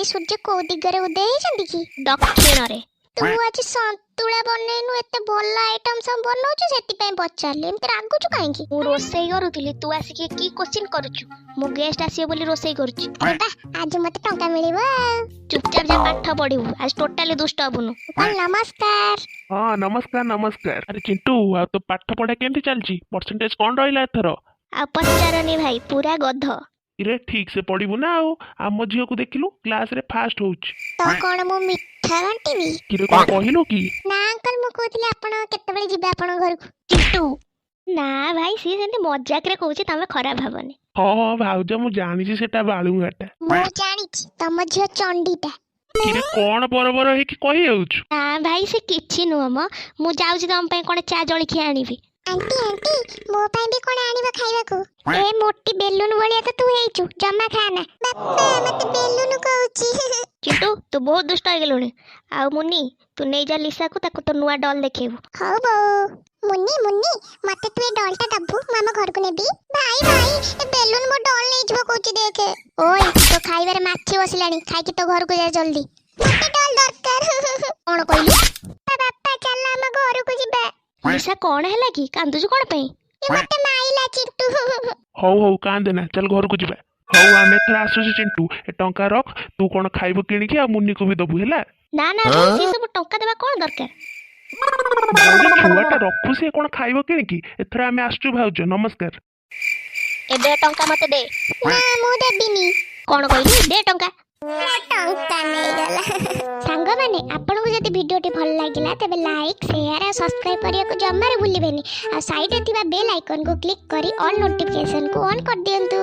सूर्य को दिगरे उदय होइछंती की दक्षिण रे तू आज संतुला बनैनु एते भल आइटम सब बनौछु सेति पय पचारले एमते रागुछु काहे की मु रोसई करूथिली तू आसी की क्वेश्चन करूछु मु गेस्ट आसीए बोली रोसई करूछु अरे आज मते टंका मिलिबो चुपचाप जा पाठ पढिबू आज टोटली दुष्ट हबुनु नमस्कार हाँ नमस्कार नमस्कार। अरे चिंटू आ तो पाठ पढ़ा केमती चलची परसेंटेज कौन रहिला एथर? आ पचारनी भाई पूरा गध इरे ठीक से पढ़िबू ना आम झील को देखिलु क्लास रे फास्ट होउछ तो कोन मु मिठा घंटीबी किरे कोन कहिलु की ना अंकल मु कहतिले आपण केते बेले जिबे आपण घर को चिंटू ना भाई सी सेंती मजाक रे कहूची तमे खराब भाबनी हाँ भाउज मु जानिछि सेटा बालुंगाटा मु जानिछि तम झियो चंडीटा किरे कोन बरबर हे की कहि जाउछ ना भाई से किछि नुह म मु जाउछि तम पय कोन चा जळखी आनिबी आंटी आंटी मो पय भी कोन आनिबा खाइबा को ए मोटी बेलून भलिया तो तू हेइछु जम्मा खाना बापा मते बेलून कहूची चिंटू तू बहुत दुष्ट हो गेलुनी आ मुन्नी तू नै जा लिसा को ताको तो नुआ डॉल देखेबू हो बो मुन्नी मुन्नी मते तू ए डॉलटा दबु मामा घर को नेबी भाई भाई ए बेलून मो डॉल नै जबो कहूची देखे ओए तो खाइबारे माछी बसिलानी खाइ की तो घर को जा जल्दी मते डॉल दरकार कोन कहली बापा चल हम घर को जिबा लिसा कोन हैला की कांदुछु कोन पय ए मते माइला चिंटू हौ हौ कांदे ना चल घर को जिबा हौ आमे थरा आसुछि चिंटू ए टंका रख तू कोन खाइबो किनी की आ मुन्नी को भी दबु हैला ना ना से सब टंका देबा कोन दरकार भाउज छुआटा रखु से कोन खाइबो किनी की एथरा आमे आसुछु भाउज नमस्कार ए दे टंका मते दे ना मु देबिनी कोन कहली दे टंका टंका नहीं गला सांग माने आपन को जति वीडियो टी भल लागिला तबे लाइक शेयर और सब्सक्राइब करिया को जम्मा रे भूलिबेनी आ साइड रे थिबा बेल आइकन को क्लिक करी ऑल नोटिफिकेशन को ऑन कर दियंतु।